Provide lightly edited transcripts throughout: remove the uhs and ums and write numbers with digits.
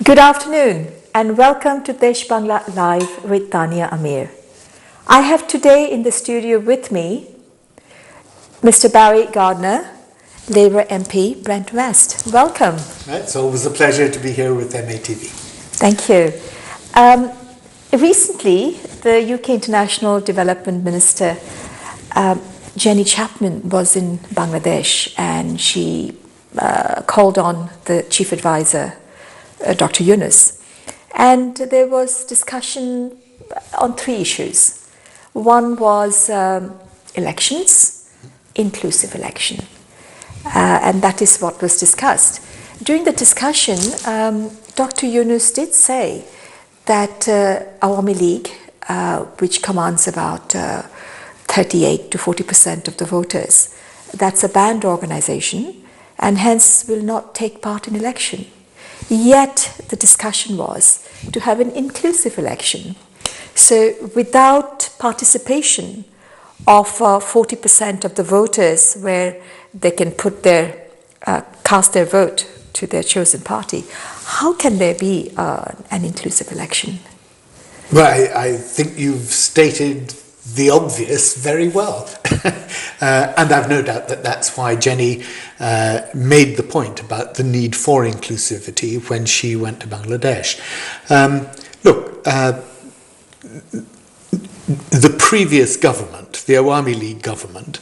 Good afternoon and welcome to Desh Bangla Live with Tania Amir. I have today in the studio with me Mr. Barry Gardner, Labour MP, Brent West. Welcome. It's always a pleasure to be here with MATV. Thank you. Recently, the UK International Development Minister, Jenny Chapman, was in Bangladesh and she called on the Chief Advisor, Dr. Yunus, and there was discussion on three issues. One was elections, inclusive election, and that is what was discussed. During the discussion, Dr. Yunus did say that Awami League, which commands about 38 to 40% of the voters, that's a banned organization and hence will not take part in election. Yet the discussion was to have an inclusive election. So without participation of 40% of the voters where they can put their, cast their vote to their chosen party, how can there be an inclusive election? Well, I think you've stated the obvious very well. And I've no doubt that that's why Jenny made the point about the need for inclusivity when she went to Bangladesh. Look, the previous government, the Awami League government,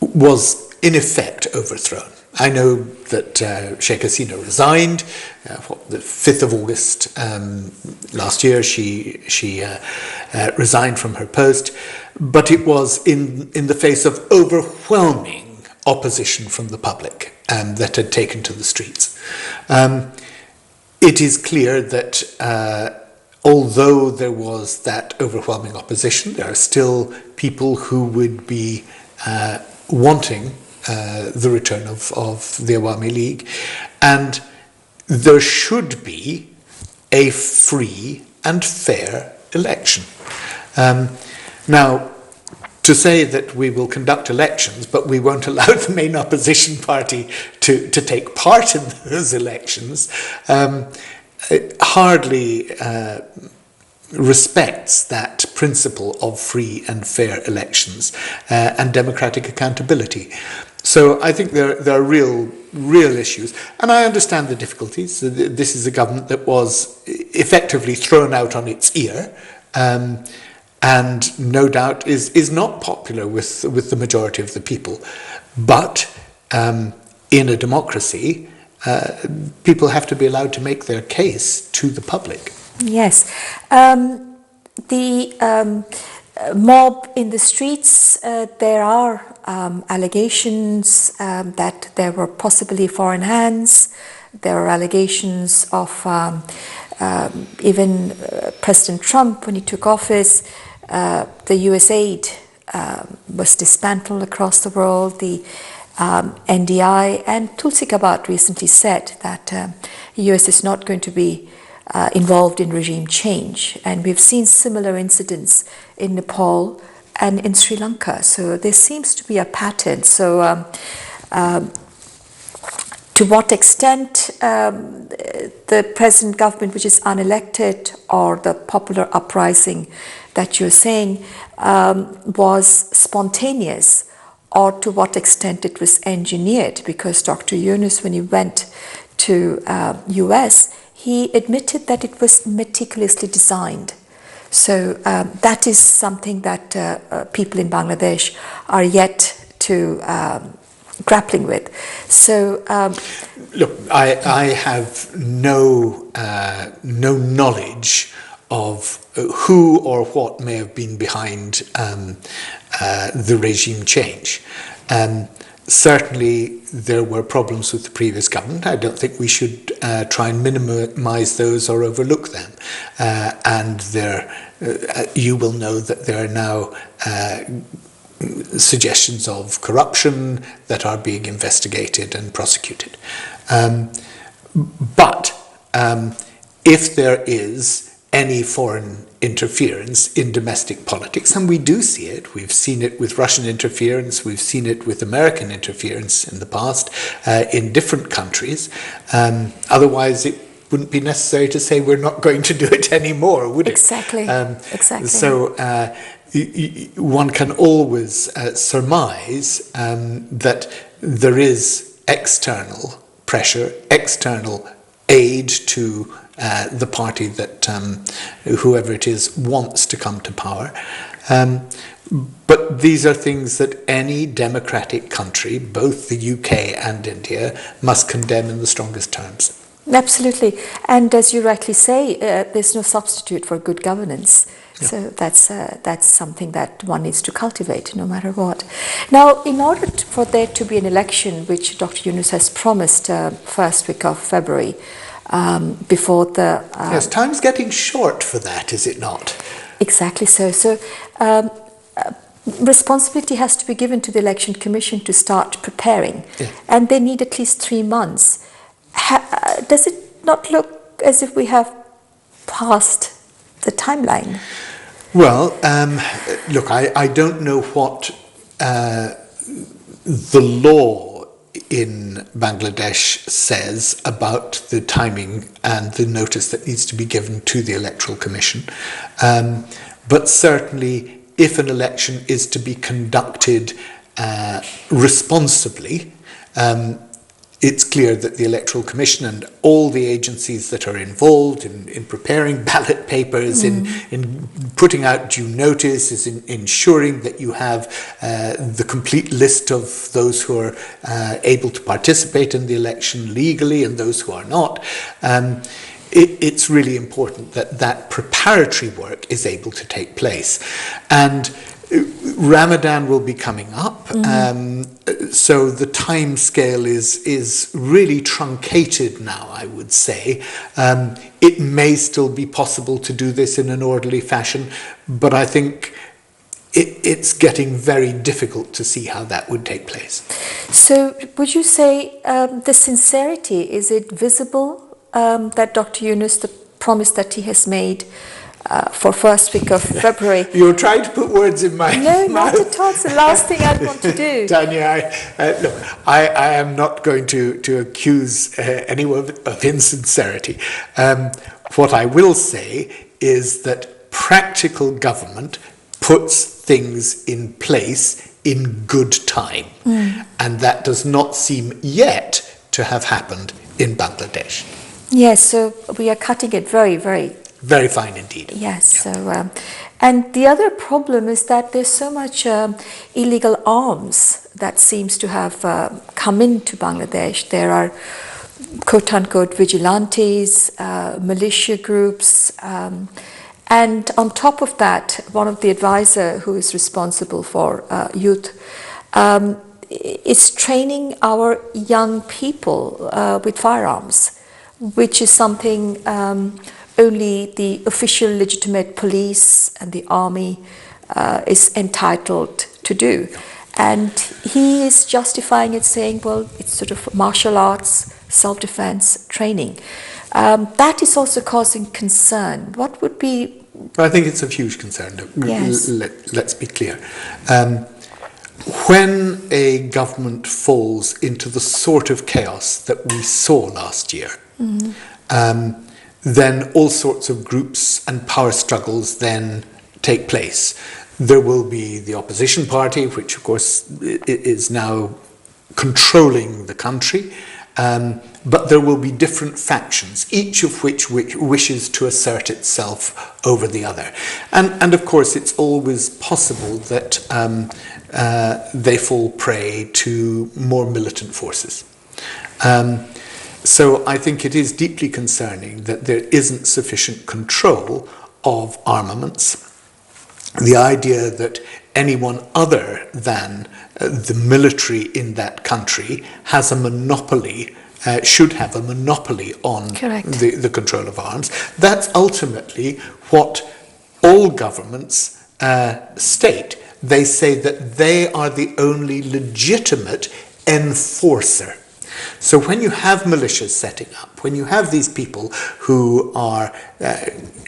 was in effect overthrown. I know that Sheikh Hasina resigned. The 5th of August last year, she resigned from her post, but it was in the face of overwhelming opposition from the public that had taken to the streets. It is clear that although there was that overwhelming opposition, there are still people who would be wanting the return of the Awami League, and there should be a free and fair election. Now, to say that we will conduct elections, but we won't allow the main opposition party to take part in those elections, hardly respects that principle of free and fair elections and democratic accountability. So I think there are real issues, and I understand the difficulties. This is a government that was effectively thrown out on its ear, and no doubt is not popular with the majority of the people. But in a democracy, people have to be allowed to make their case to the public. Yes. The mob in the streets, there are allegations that there were possibly foreign hands. There are allegations of even President Trump, when he took office, the US aid was dismantled across the world. The NDI and Tulsi Gabbard recently said that the US is not going to be involved in regime change, and we've seen similar incidents in Nepal and in Sri Lanka. So there seems to be a pattern. So to what extent the present government, which is unelected, or the popular uprising that you're saying was spontaneous, or to what extent it was engineered? Because Dr. Yunus, when he went to US, he admitted that it was meticulously designed. So that is something that people in Bangladesh are yet to grappling with. So look, I have no knowledge of who or what may have been behind the regime change. Certainly there were problems with the previous government. I don't think we should try and minimize those or overlook them. And you will know that there are now suggestions of corruption that are being investigated and prosecuted. But if there is any foreign interference in domestic politics, and we do see it. We've seen it with Russian interference, we've seen it with American interference in the past in different countries. Otherwise, it wouldn't be necessary to say we're not going to do it anymore, would it? Exactly. Exactly. So one can always surmise that there is external pressure, external aid to the party that whoever it is wants to come to power. But these are things that any democratic country, both the UK and India, must condemn in the strongest terms. Absolutely. And as you rightly say, there's no substitute for good governance. Yeah. So that's something that one needs to cultivate no matter what. Now, in order for there to be an election, which Dr. Yunus has promised first week of February, before the... yes, time's getting short for that, is it not? Exactly so. So responsibility has to be given to the Election Commission to start preparing. Yeah. And they need at least 3 months. Does it not look as if we have passed the timeline? Well, look, I don't know what the law in Bangladesh says about the timing and the notice that needs to be given to the Electoral Commission. But certainly, if an election is to be conducted responsibly, it's clear that the Electoral Commission and all the agencies that are involved in preparing ballot papers, in putting out due notice, in ensuring that you have the complete list of those who are able to participate in the election legally and those who are not. It's really important that that preparatory work is able to take place. And Ramadan will be coming up, so the time scale is really truncated now, I would say. It may still be possible to do this in an orderly fashion, but I think it's getting very difficult to see how that would take place. So would you say the sincerity, is it visible that Dr. Yunus, the promise that he has made for first week of February. You're trying to put words in my mouth. Not at all. It's the last thing I'd want to do. Tania, I am not going to accuse anyone of insincerity. What I will say is that practical government puts things in place in good time. And that does not seem yet to have happened in Bangladesh. Yes, so we are cutting it very, very fine indeed. Yes. Yeah. So, and the other problem is that there's so much illegal arms that seems to have come into Bangladesh. There are quote-unquote vigilantes, militia groups, and on top of that, one of the advisor who is responsible for youth is training our young people with firearms, which is something only the official legitimate police and the army is entitled to do. And he is justifying it, saying, well, it's sort of martial arts, self-defense training. That is also causing concern. What would be... I think it's of huge concern. Yes. Let's be clear. When a government falls into the sort of chaos that we saw last year, then all sorts of groups and power struggles then take place. There will be the opposition party, which of course is now controlling the country, but there will be different factions, each of which wishes to assert itself over the other. And of course it's always possible that they fall prey to more militant forces. So I think it is deeply concerning that there isn't sufficient control of armaments. The idea that anyone other than the military in that country has a monopoly, should have a monopoly on the control of arms, that's ultimately what all governments state. They say that they are the only legitimate enforcer. So when you have militias setting up, when you have these people who are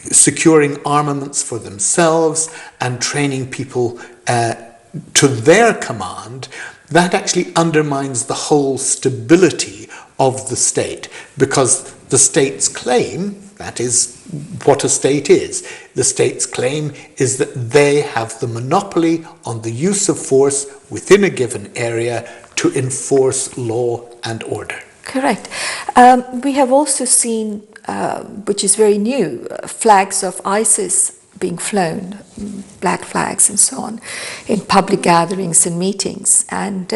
securing armaments for themselves and training people to their command, that actually undermines the whole stability of the state, because the state's claim, that is what a state is, the state's claim is that they have the monopoly on the use of force within a given area to enforce law and order. Correct. We have also seen, which is very new, flags of ISIS being flown, black flags and so on, in public gatherings and meetings. And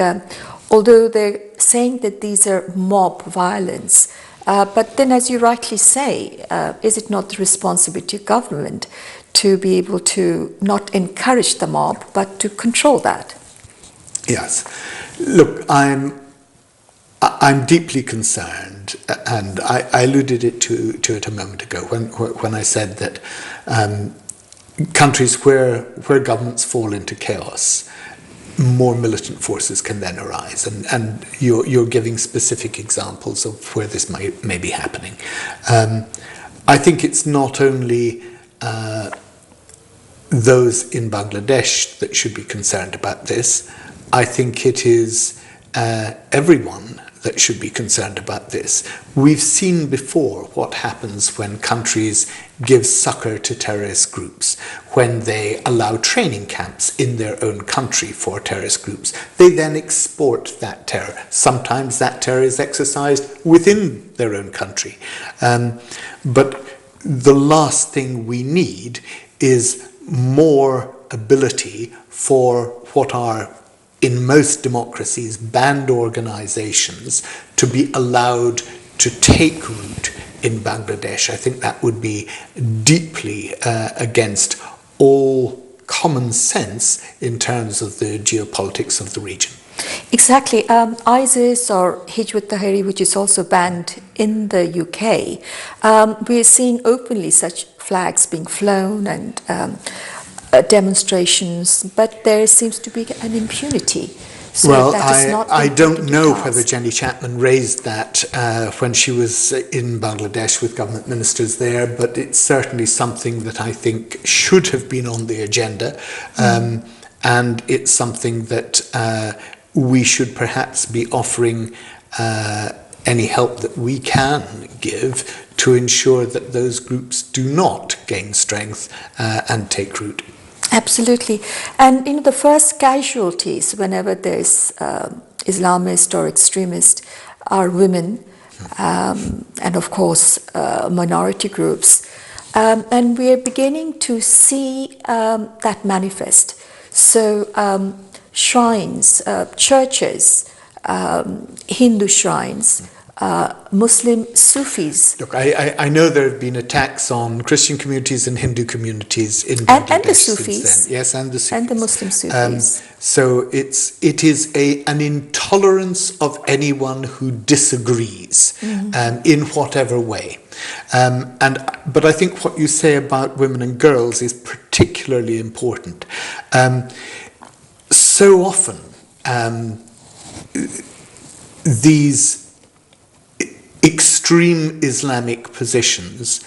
although they're saying that these are mob violence, but then, as you rightly say, is it not the responsibility of government to be able to not encourage the mob, but to control that? Yes. Look, I'm deeply concerned, and I alluded to it a moment ago when I said that countries where governments fall into chaos, more militant forces can then arise, and you're giving specific examples of where this may be happening. I think it's not only those in Bangladesh that should be concerned about this. I think it is everyone that should be concerned about this. We've seen before what happens when countries give succor to terrorist groups, when they allow training camps in their own country for terrorist groups. They then export that terror. Sometimes that terror is exercised within their own country. But the last thing we need is more ability for what are, in most democracies, banned organizations to be allowed to take root in Bangladesh. I think that would be deeply against all common sense in terms of the geopolitics of the region. Exactly. ISIS or Hizb ut-Tahrir, which is also banned in the UK, we're seeing openly such flags being flown and demonstrations, but there seems to be an impunity. So well, that I don't know whether Jenny Chapman raised that when she was in Bangladesh with government ministers there, but it's certainly something that I think should have been on the agenda, and it's something that we should perhaps be offering any help that we can give to ensure that those groups do not gain strength and take root. Absolutely. And the first casualties whenever there's Islamist or extremist are women, and of course minority groups. And we are beginning to see that manifest. So shrines, churches, Hindu shrines, Muslim Sufis. Look, I know there have been attacks on Christian communities and Hindu communities in Bangladesh and the Sufis. Since then. Yes, and the Sufis. And the Muslim Sufis. So it is an intolerance of anyone who disagrees in whatever way. But I think what you say about women and girls is particularly important. So often these extreme Islamic positions,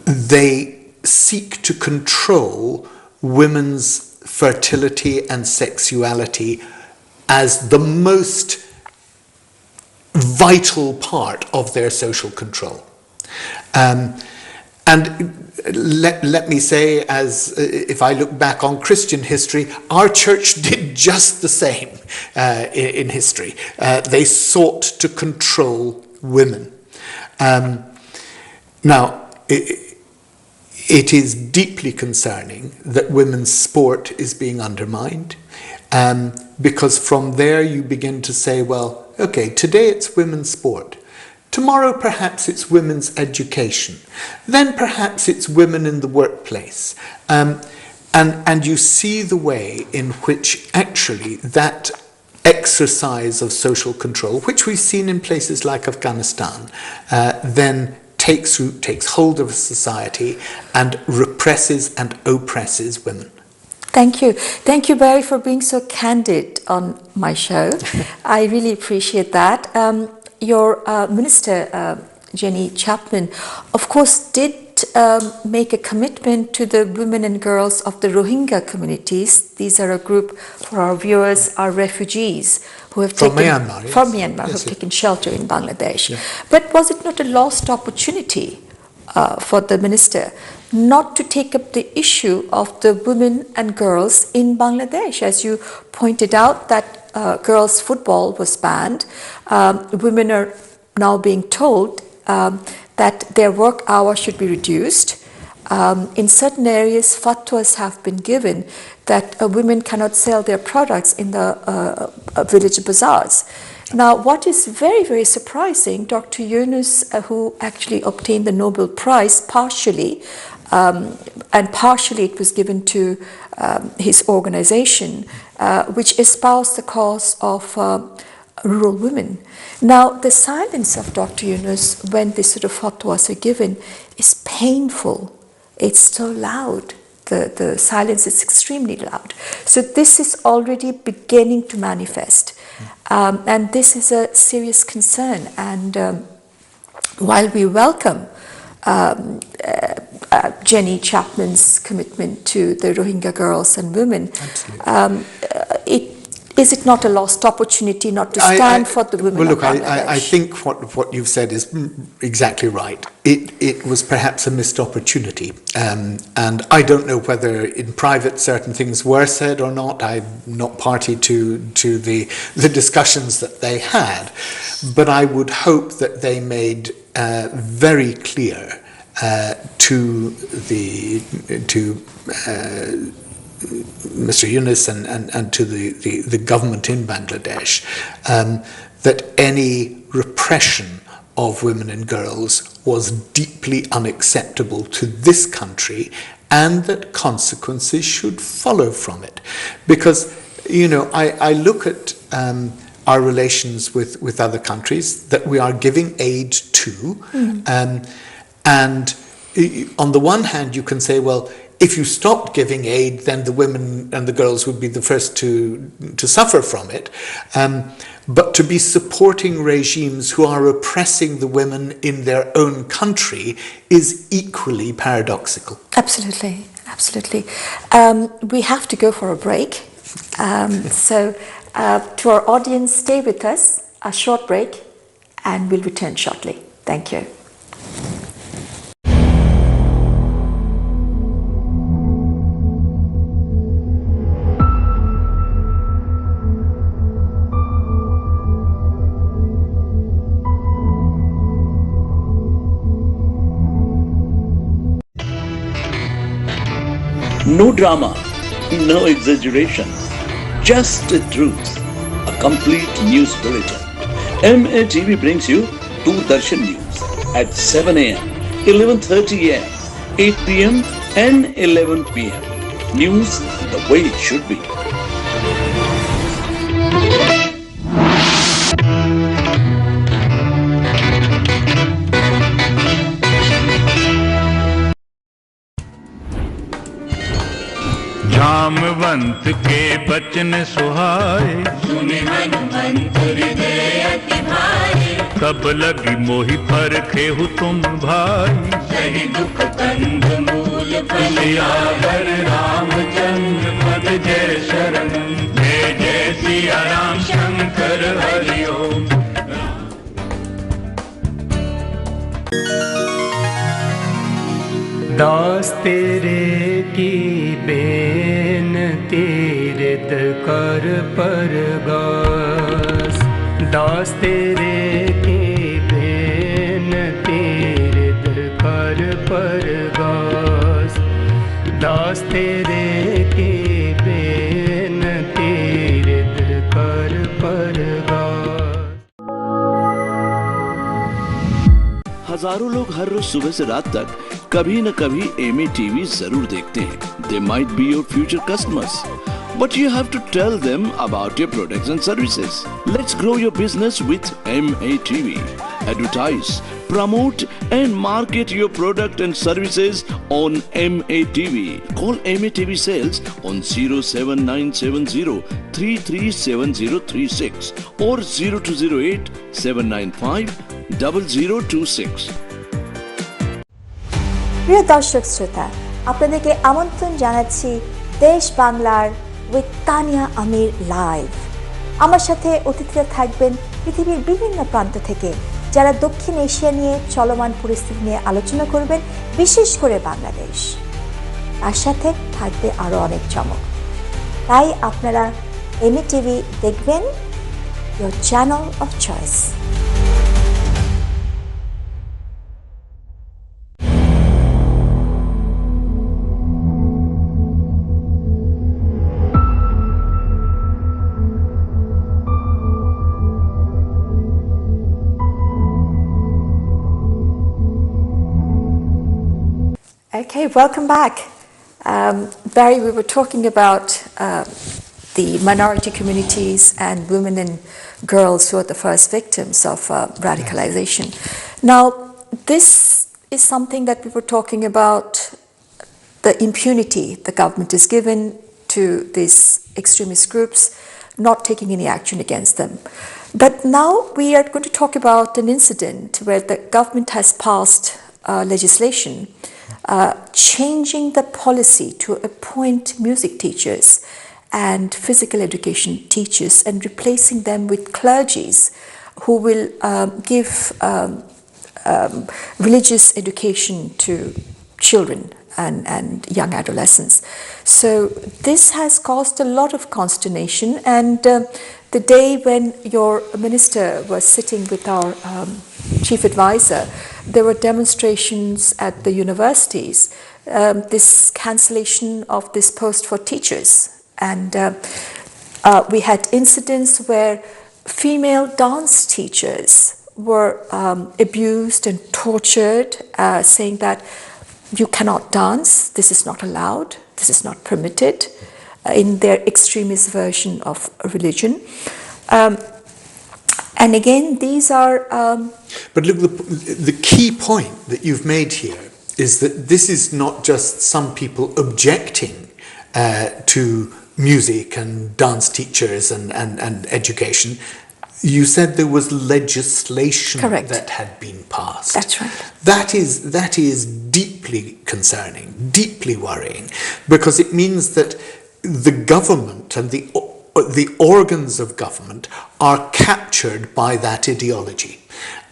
they seek to control women's fertility and sexuality as the most vital part of their social control. And let me say, as if I look back on Christian history, our church did just the same in history. They sought to control women. Now, it is deeply concerning that women's sport is being undermined, because from there you begin to say, well, okay, today it's women's sport. Tomorrow, perhaps it's women's education. Then perhaps it's women in the workplace. And you see the way in which actually that exercise of social control, which we've seen in places like Afghanistan, then takes root, takes hold of society, and represses and oppresses women. Thank you. Thank you, Barry, for being so candid on my show. I really appreciate that. Your minister, Jenny Chapman, of course, did make a commitment to the women and girls of the Rohingya communities. These are a group, for our viewers, are refugees who have from Myanmar, yes. From Myanmar, Yes, who have yes. taken shelter in Bangladesh. Yeah. But was it not a lost opportunity for the minister not to take up the issue of the women and girls in Bangladesh? As you pointed out, that girls' football was banned. Women are now being told that their work hours should be reduced. In certain areas, fatwas have been given that women cannot sell their products in the village bazaars. Now, what is very, very surprising, Dr. Yunus, who actually obtained the Nobel Prize partially, and partially it was given to his organization, which espoused the cause of rural women. Now, the silence of Dr. Yunus when these sort of fatwas are given is painful. It's so loud. The silence is extremely loud. So this is already beginning to manifest. And this is a serious concern. And while we welcome Jenny Chapman's commitment to the Rohingya girls and women, is it not a lost opportunity not to stand for the women of Bangladesh? I think what you've said is exactly right. It was perhaps a missed opportunity. And I don't know whether in private certain things were said or not. I'm not party to the discussions that they had. But I would hope that they made very clear to Mr. Yunus and to the government in Bangladesh that any repression of women and girls was deeply unacceptable to this country and that consequences should follow from it. Because, you know, I look at our relations with other countries that we are giving aid to, and on the one hand you can say, well, if you stopped giving aid, then the women and the girls would be the first to suffer from it. But to be supporting regimes who are oppressing the women in their own country is equally paradoxical. Absolutely, absolutely. We have to go for a break. So to our audience, stay with us, a short break, and we'll return shortly. Thank you. No drama, no exaggeration, just the truth. A complete news bulletin. MATV brings you Darshan News at 7 a.m., 11:30 a.m., 8 p.m. and 11 p.m. News the way it should be. Jamwant के बचन सुहाए, सुने हनुमंत हृदय अति भाए। कब लगी मोहि परखे हु तुम भाई, सही दुख कंद मूल फल सियावर रामचंद्र पद जय शरण, जय जय सिया राम शंकर हरि ओम। दास तेरे की बेनती रित कर परगास, दास तेरे की बेनती रित कर परगास, दास तेरे की बेनती रित कर परगास। हजारों लोग हर रोज सुबह से रात तक कभी न कभी MATV जरूर देखते हैं. They might be your future customers, but you have to tell them about your products and services. Let's grow your business with MATV. Advertise Promote and market your product and services on MATV. Call MATV Sales on 07970 337036 or 0208 795 0026. প্রিয় দর্শক শ্রোতা, আপনাদেরকে আমন্ত্রণ জানাচ্ছি দেশ বাংলার with Tania Aamir live. আমার সাথে অতিথিরা থাকবেন পৃথিবীর বিভিন্ন প্রান্ত থেকে, যারা দক্ষিণ এশিয়া নিয়ে চলমান পরিস্থিতি নিয়ে আলোচনা করবেন, বিশেষ করে বাংলাদেশ। তার সাথে থাকবে আরও অনেক চমক। তাই আপনারা MATV দেখবেন, your channel of choice. Okay, welcome back. Barry, we were talking about the minority communities and women and girls who are the first victims of radicalization. Now, this is something that we were talking about, the impunity the government is given to these extremist groups, not taking any action against them. But now we are going to talk about an incident where the government has passed legislation changing the policy to appoint music teachers and physical education teachers and replacing them with clergies who will give religious education to children and young adolescents. So this has caused a lot of consternation, and the day when your minister was sitting with our chief advisor, there were demonstrations at the universities, this cancellation of this post for teachers, and we had incidents where female dance teachers were abused and tortured, saying that you cannot dance, this is not allowed, this is not permitted, in their extremist version of religion. And again, these are... But look, the key point that you've made here is that this is not just some people objecting to music and dance teachers and education. You said there was legislation Correct. that had been passed. That's right. That is deeply concerning, deeply worrying, because it means that the government and the organs of government are captured by that ideology.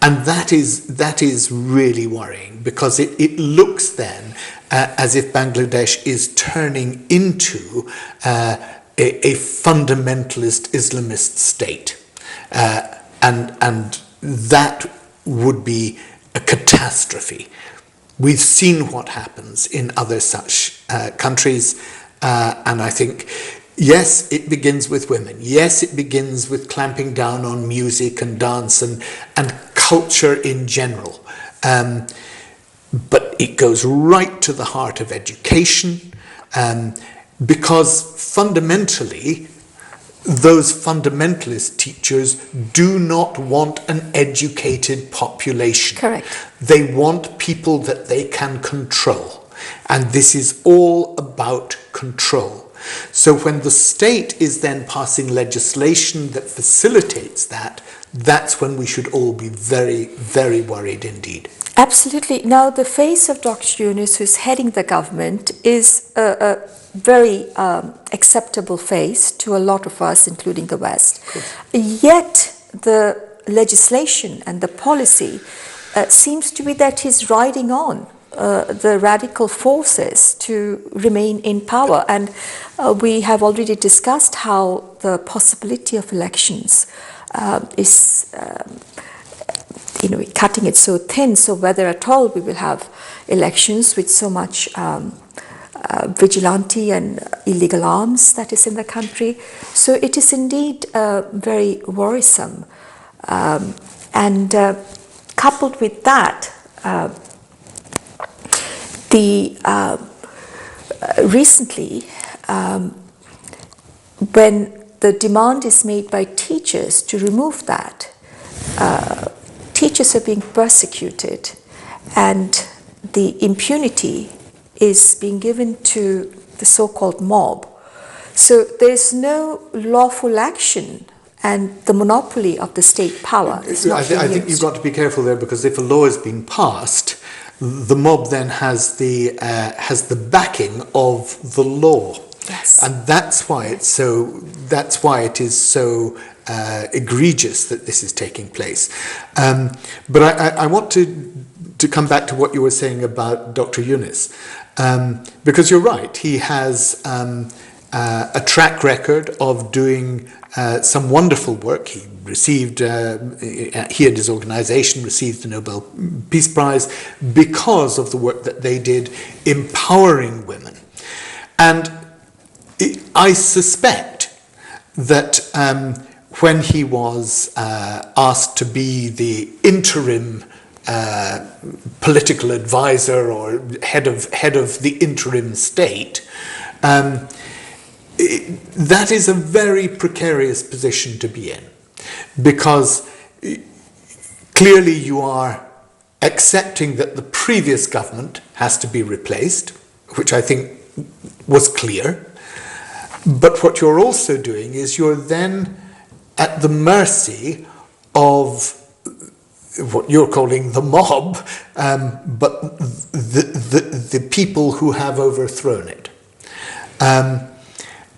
And that is really worrying, because it looks then as if Bangladesh is turning into a fundamentalist Islamist state. And that would be a catastrophe. We've seen what happens in other such countries, and I think, yes, it begins with women. Yes, it begins with clamping down on music and dance and culture in general. But it goes right to the heart of education, because fundamentally, those fundamentalist teachers do not want an educated population. Correct. They want people that they can control. And this is all about control. So when the state is then passing legislation that facilitates that, that's when we should all be very, very worried indeed. Absolutely. Now, the face of Dr. Yunus, who's heading the government, is a very acceptable face to a lot of us, including the West. Yet, the legislation and the policy seems to be that he's riding on the radical forces to remain in power. And we have already discussed how the possibility of elections is cutting it so thin, so whether at all we will have elections with so much vigilante and illegal arms that is in the country. So it is indeed very worrisome. And coupled with that, recently, when the demand is made by teachers to remove that, teachers are being persecuted and the impunity is being given to the so-called mob. So there's no lawful action and the monopoly of the state power is not being I think used. you've got to be careful there, because if a law has been passed, the mob then has the backing of the law. Yes. And that's why it is so egregious that this is taking place. But I want to come back to what you were saying about Dr. Yunus, because you're right. He has a track record of doing some wonderful work. He received, he and his organization received the Nobel Peace Prize because of the work that they did empowering women. And I suspect that when he was asked to be the interim political advisor or head of the interim state, that is a very precarious position to be in, because clearly you are accepting that the previous government has to be replaced, which I think was clear. But what you're also doing is you're then at the mercy of what you're calling the mob, but the people who have overthrown it.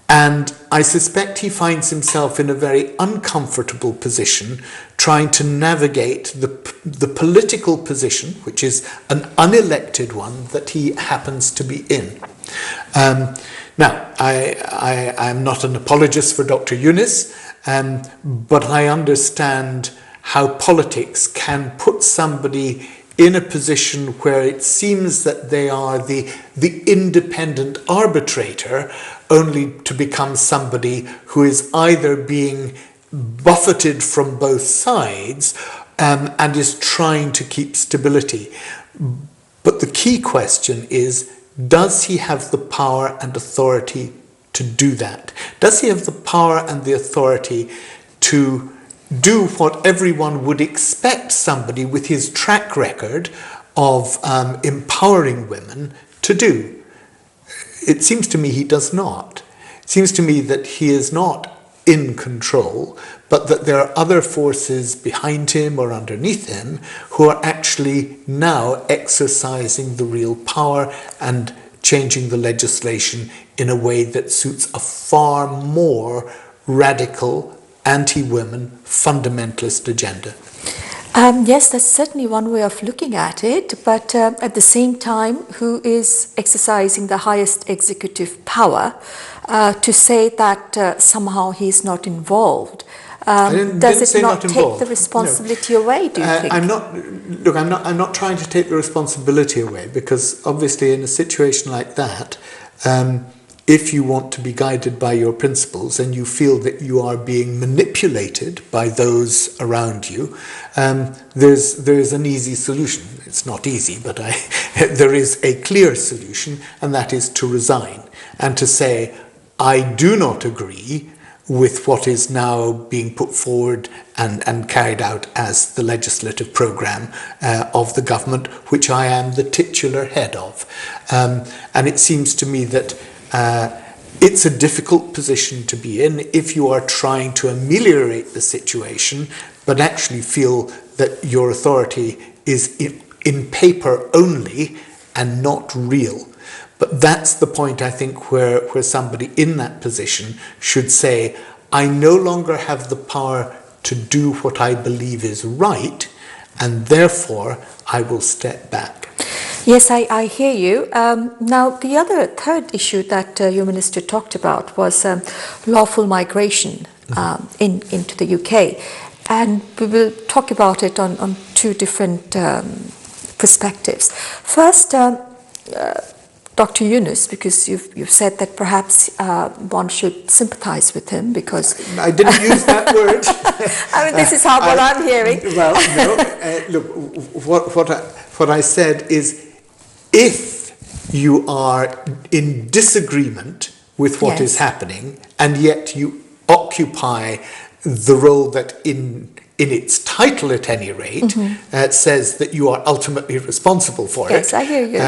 And I suspect he finds himself in a very uncomfortable position trying to navigate the political position, which is an unelected one that he happens to be in. Now, I'm not an apologist for Dr. Yunus, but I understand how politics can put somebody in a position where it seems that they are the independent arbitrator, only to become somebody who is either being buffeted from both sides and is trying to keep stability. But the key question is, does he have the power and authority to do that? Does he have the power and the authority to do what everyone would expect somebody with his track record of empowering women to do? It seems to me he does not. It seems to me that he is not in control, but that there are other forces behind him or underneath him who are actually now exercising the real power and changing the legislation in a way that suits a far more radical, anti-women, fundamentalist agenda. Yes, that's certainly one way of looking at it, but at the same time, who is exercising the highest executive power, to say that somehow he's not involved, does it not take the responsibility away, do you think? I'm not trying to take the responsibility away, because obviously in a situation like that, if you want to be guided by your principles and you feel that you are being manipulated by those around you, there's an easy solution. It's not easy, but there is a clear solution, and that is to resign and to say, I do not agree with what is now being put forward and carried out as the legislative programme of the government, which I am the titular head of. And it seems to me that it's a difficult position to be in if you are trying to ameliorate the situation, but actually feel that your authority is in paper only and not real. But that's the point, I think, where somebody in that position should say, I no longer have the power to do what I believe is right, and therefore I will step back. Yes, I hear you. Now, the third issue that your minister talked about was lawful migration into the UK. And we will talk about it on two different perspectives. First, Dr. Yunus, because you've said that perhaps one should sympathize with him because... I didn't use that word. I mean, this is what I'm hearing. Well, no, look, what I said is, if you are in disagreement with what is happening, and yet you occupy the role that in in its title at any rate, says that you are ultimately responsible for Yes, it, I hear you.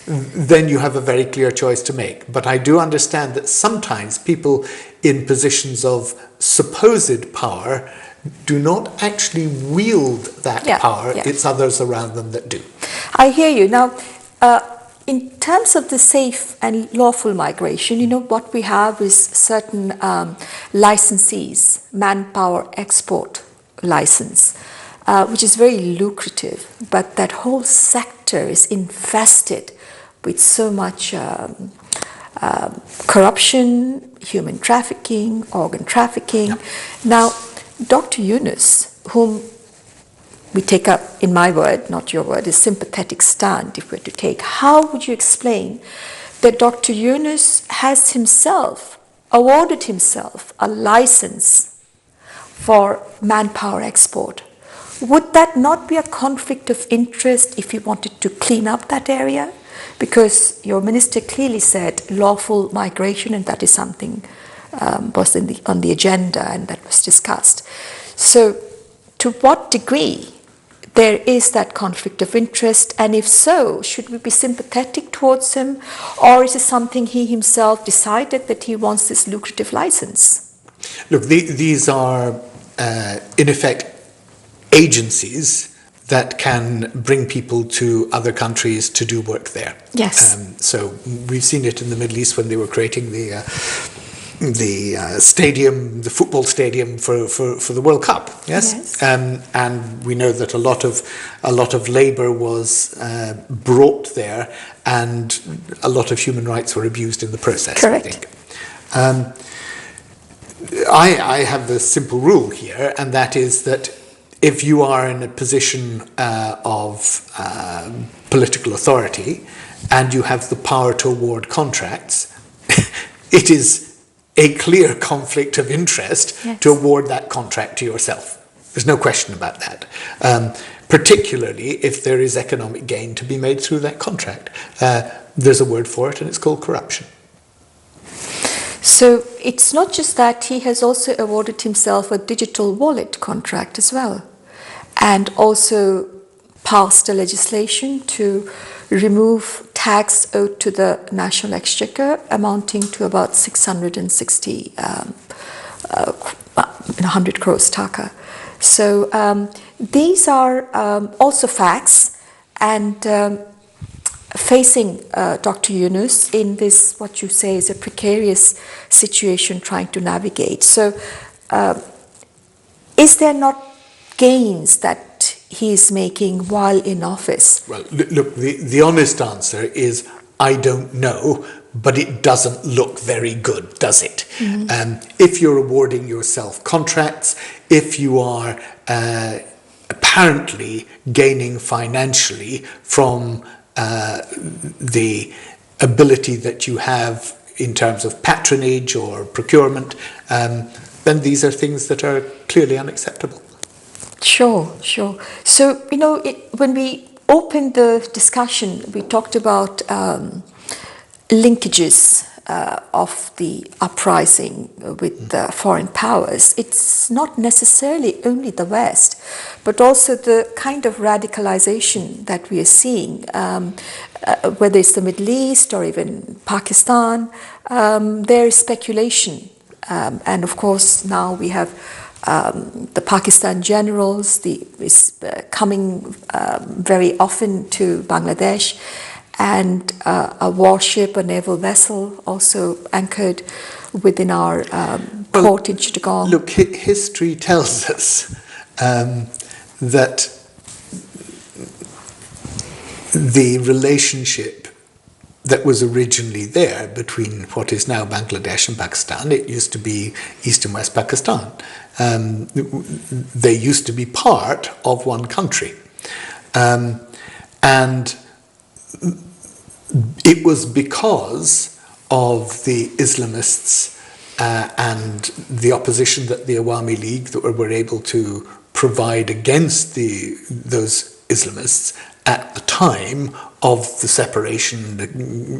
then you have a very clear choice to make. But I do understand that sometimes people in positions of supposed power do not actually wield that power. Yeah. It's others around them that do. I hear you. Now, in terms of the safe and lawful migration, what we have is certain licensees, manpower export license, which is very lucrative, but that whole sector is infested with so much corruption, human trafficking, organ trafficking. Yep. Now, Dr. Yunus, whom we take up, in my word, not your word, a sympathetic stand, if we're to take, how would you explain that Dr. Yunus has himself awarded himself a license for manpower export? Would that not be a conflict of interest if you wanted to clean up that area? Because your minister clearly said lawful migration, and that is something was on the agenda and that was discussed. So to what degree there is that conflict of interest, and if so, should we be sympathetic towards him, or is it something he himself decided that he wants this lucrative license? Look, these are, in effect, agencies that can bring people to other countries to do work there. Yes. So we've seen it in the Middle East when they were creating the stadium, the football stadium for the World Cup. Yes. And we know that a lot of labour was brought there, and a lot of human rights were abused in the process. Correct. I think. I have the simple rule here, and that is that if you are in a position of political authority and you have the power to award contracts, it is a clear conflict of interest to award that contract to yourself. There's no question about that. Particularly if there is economic gain to be made through that contract. There's a word for it, and it's called corruption. So it's not just that, he has also awarded himself a digital wallet contract as well, and also passed a legislation to remove tax owed to the National Exchequer amounting to about 660, 100 crores taka. So these are also facts, and facing Dr. Yunus in this, what you say is a precarious situation trying to navigate. So is there not gains that he is making while in office? Well, look, the honest answer is I don't know, but it doesn't look very good, does it? If you're awarding yourself contracts, if you are apparently gaining financially from the ability that you have in terms of patronage or procurement, then these are things that are clearly unacceptable. Sure. So, when we opened the discussion, we talked about linkages of the uprising with the foreign powers. It's not necessarily only the West, but also the kind of radicalization that we are seeing, whether it's the Middle East or even Pakistan. There is speculation. And of course, now we have the Pakistan generals coming very often to Bangladesh, and a warship, a naval vessel, also anchored within our port in Chittagong. Look, history tells us that the relationship that was originally there between what is now Bangladesh and Pakistan, it used to be East and West Pakistan. They used to be part of one country. And it was because of the Islamists and the opposition that the Awami League that were able to provide against those Islamists at the time of the separation,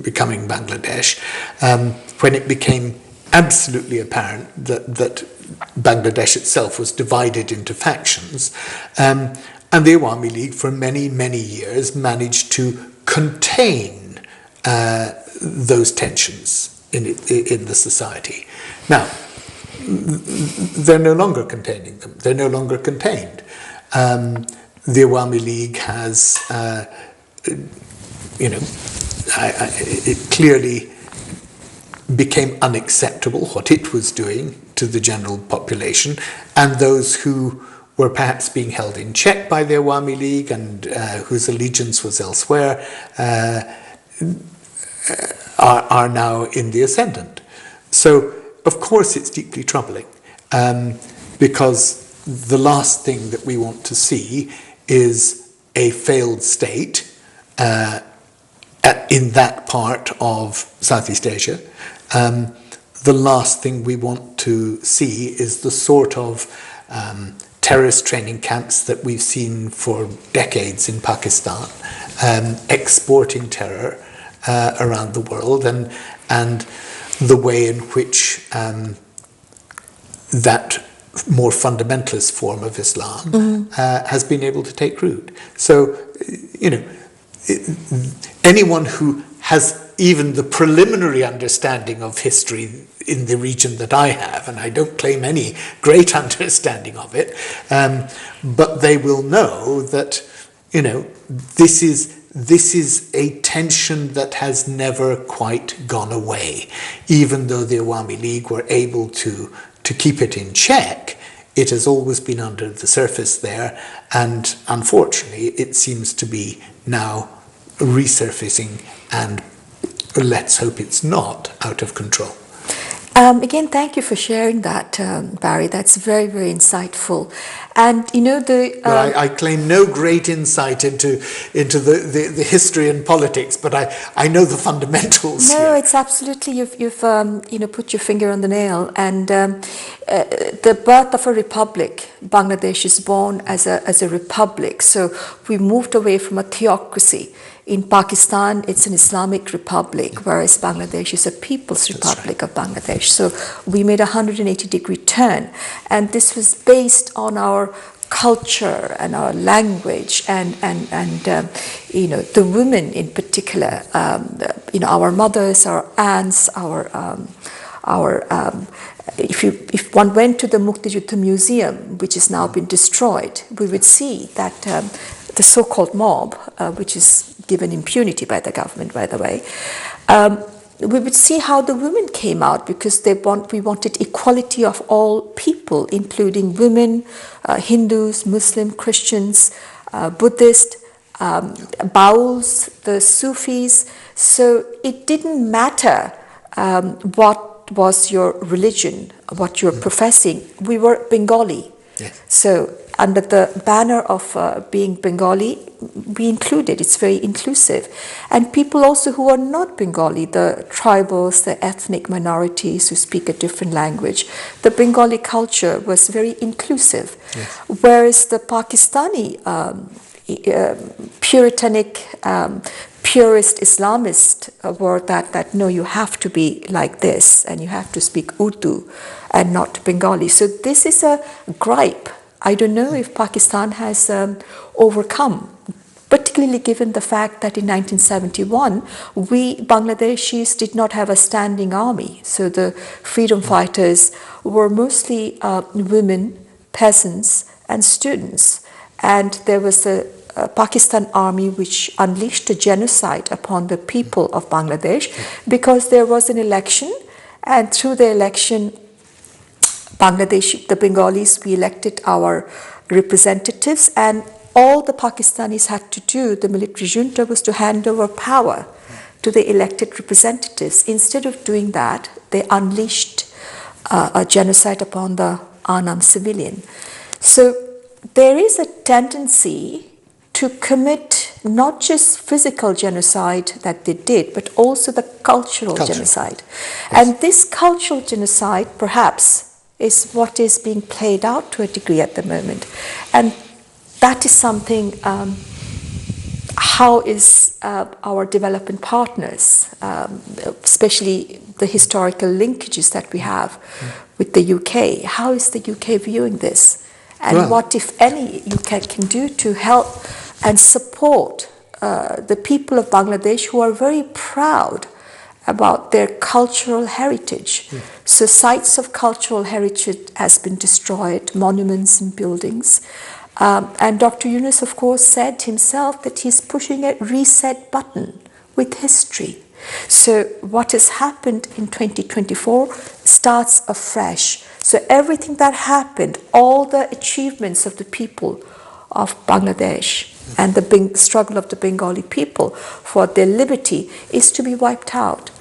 becoming Bangladesh, when it became absolutely apparent that Bangladesh itself was divided into factions, and the Awami League for many, many years managed to contain those tensions in the society. Now, they're no longer containing them. They're no longer contained. The Awami League has, it clearly became unacceptable what it was doing to the general population, and those who were perhaps being held in check by the Awami League and whose allegiance was elsewhere are now in the ascendant. So, of course, it's deeply troubling, because the last thing that we want to see is a failed state in that part of Southeast Asia. The last thing we want to see is the sort of terrorist training camps that we've seen for decades in Pakistan, exporting terror around the world, and the way in which that more fundamentalist form of Islam has been able to take root. So, anyone who has even the preliminary understanding of history in the region that I have, and I don't claim any great understanding of it, but they will know that, this is a tension that has never quite gone away. Even though the Awami League were able to keep it in check, it has always been under the surface there, and unfortunately it seems to be now resurfacing, and let's hope it's not out of control. Again, thank you for sharing that, Barry. That's very, very insightful. And I claim no great insight into the history and politics, but I know the fundamentals. No, here. it's absolutely you've put your finger on the nail. And the birth of a republic, Bangladesh is born as a republic. So we moved away from a theocracy. In Pakistan, it's an Islamic republic, whereas Bangladesh is a People's Republic of Bangladesh. So we made a 180-degree turn, and this was based on our culture and our language and the women in particular. Our mothers, our aunts, if one went to the Muktijudha Museum, which has now been destroyed, we would see that the so-called mob, which is given impunity by the government, by the way, we would see how the women came out, because we wanted equality of all people, including women, Hindus, Muslim, Christians, Buddhist, Bauls, the Sufis. So it didn't matter what was your religion, what you're professing. We were Bengali. Yes. So under the banner of being Bengali, we included, it's very inclusive. And people also who are not Bengali, the tribals, the ethnic minorities who speak a different language, the Bengali culture was very inclusive. Yes. Whereas the Pakistani puritanic, purist Islamist were that no, you have to be like this and you have to speak Urdu and not Bengali. So this is a gripe. I don't know if Pakistan has overcome, particularly given the fact that in 1971, we Bangladeshis did not have a standing army. So the freedom fighters were mostly women, peasants, and students. And there was a Pakistan army which unleashed a genocide upon the people of Bangladesh, because there was an election, and through the election, the Bengalis, we elected our representatives, and all the Pakistanis had to do, the military junta, was to hand over power to the elected representatives. Instead of doing that, they unleashed a genocide upon the unarmed civilian. So there is a tendency to commit not just physical genocide that they did, but also the cultural genocide. Yes. And this cultural genocide, perhaps, is what is being played out to a degree at the moment. And that is something how is our development partners, especially the historical linkages that we have with the UK, how is the UK viewing this? And Well, what, if any, UK can do to help and support the people of Bangladesh who are very proud about their cultural heritage. So sites of cultural heritage has been destroyed, monuments and buildings. And Dr. Yunus, of course, said himself that he's pushing a reset button with history. So what has happened in 2024 starts afresh. So everything that happened, all the achievements of the people of Bangladesh and the struggle of the Bengali people for their liberty is to be wiped out.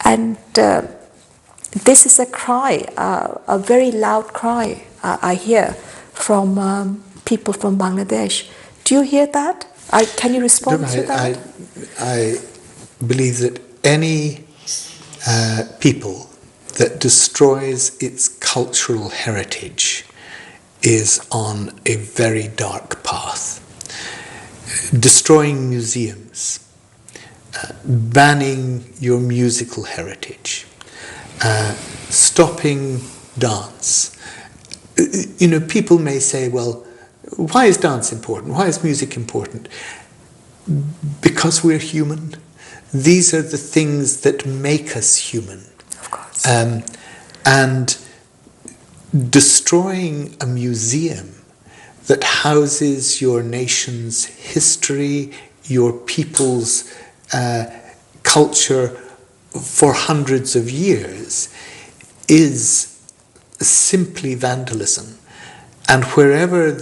And this is a cry, a very loud cry I hear from people from Bangladesh. Do you hear that? Can you respond to that? I believe that any people that destroys its cultural heritage is on a very dark path. Destroying museums, banning your musical heritage, stopping dance. People may say, well, why is dance important? Why is music important? Because we're human. These are the things that make us human. Of course. And destroying a museum that houses your nation's history, your people's culture for hundreds of years is simply vandalism. And wherever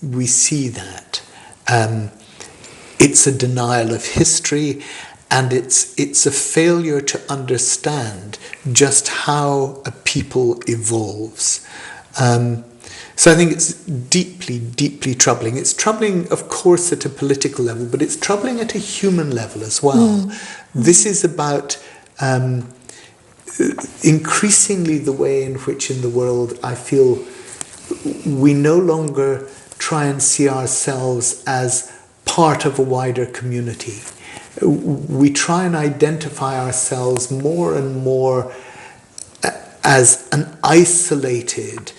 we see that, it's a denial of history, and it's a failure to understand just how a people evolves. So I think it's deeply, deeply troubling. It's troubling, of course, at a political level, but it's troubling at a human level as well. This is about increasingly the way in which in the world I feel we no longer try and see ourselves as part of a wider community. We try and identify ourselves more and more as an isolated,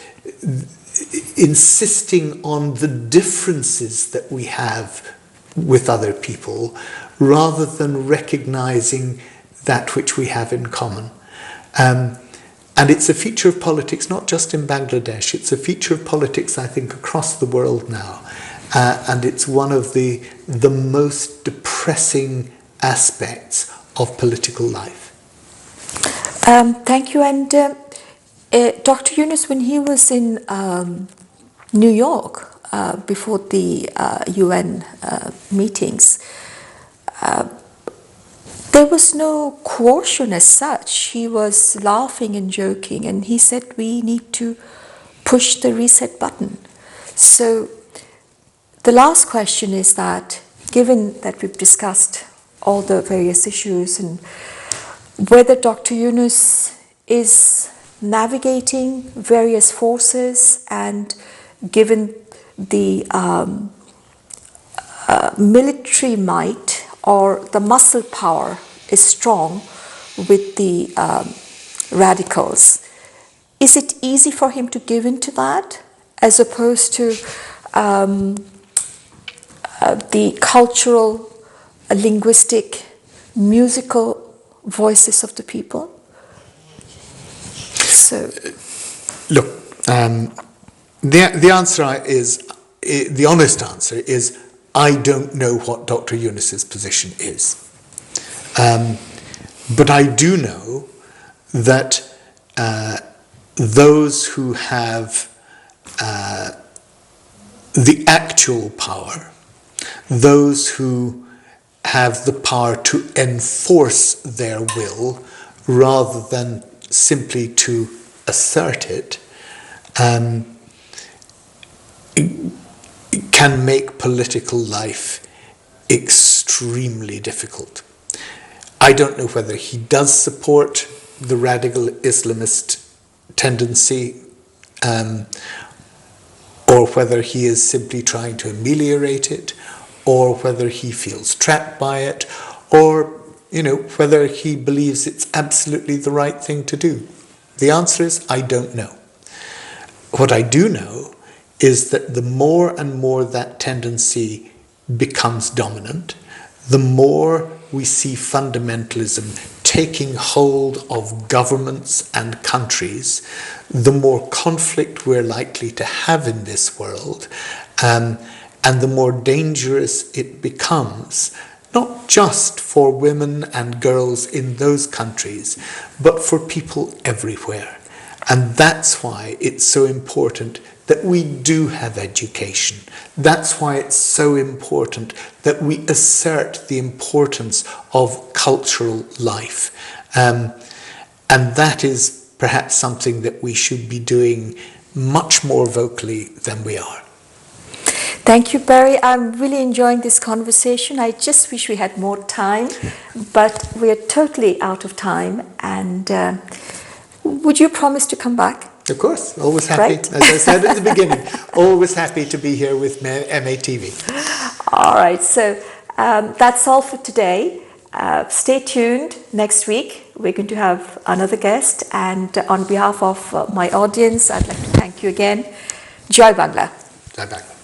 insisting on the differences that we have with other people, rather than recognizing that which we have in common. And it's a feature of politics, not just in Bangladesh, it's a feature of politics, I think, across the world now. And it's one of the most depressing aspects of political life. Thank you. And Dr. Yunus, when he was in New York before the UN meetings, there was no coercion as such. He was laughing and joking, and he said we need to push the reset button. So the last question is that, given that we've discussed all the various issues, and whether Dr. Yunus is navigating various forces, and given the military might or the muscle power is strong with the radicals, is it easy for him to give in to that, as opposed to the cultural, linguistic, musical voices of the people? So, look, the answer is, the honest answer is, I don't know what Dr. Yunus's position is. But I do know that those who have the actual power, those who have the power to enforce their will rather than simply to assert it, can make political life extremely difficult. I don't know whether he does support the radical Islamist tendency, or whether he is simply trying to ameliorate it, or whether he feels trapped by it, or, you know, whether he believes it's absolutely the right thing to do. The answer is, I don't know. What I do know is that the more and more that tendency becomes dominant, the more we see fundamentalism taking hold of governments and countries, the more conflict we're likely to have in this world, and the more dangerous it becomes, not just for women and girls in those countries, but for people everywhere. And that's why it's so important that we do have education. That's why it's so important that we assert the importance of cultural life. And that is perhaps something that we should be doing much more vocally than we are. Thank you, Barry. I'm really enjoying this conversation. I just wish we had more time, but we are totally out of time. And would you promise to come back? Of course, always happy. Right? As I said at the beginning, always happy to be here with MATV. All right, so that's all for today. Stay tuned. Next week, we're going to have another guest. And on behalf of my audience, I'd like to thank you again. Jai Bangla. Jai Bangla.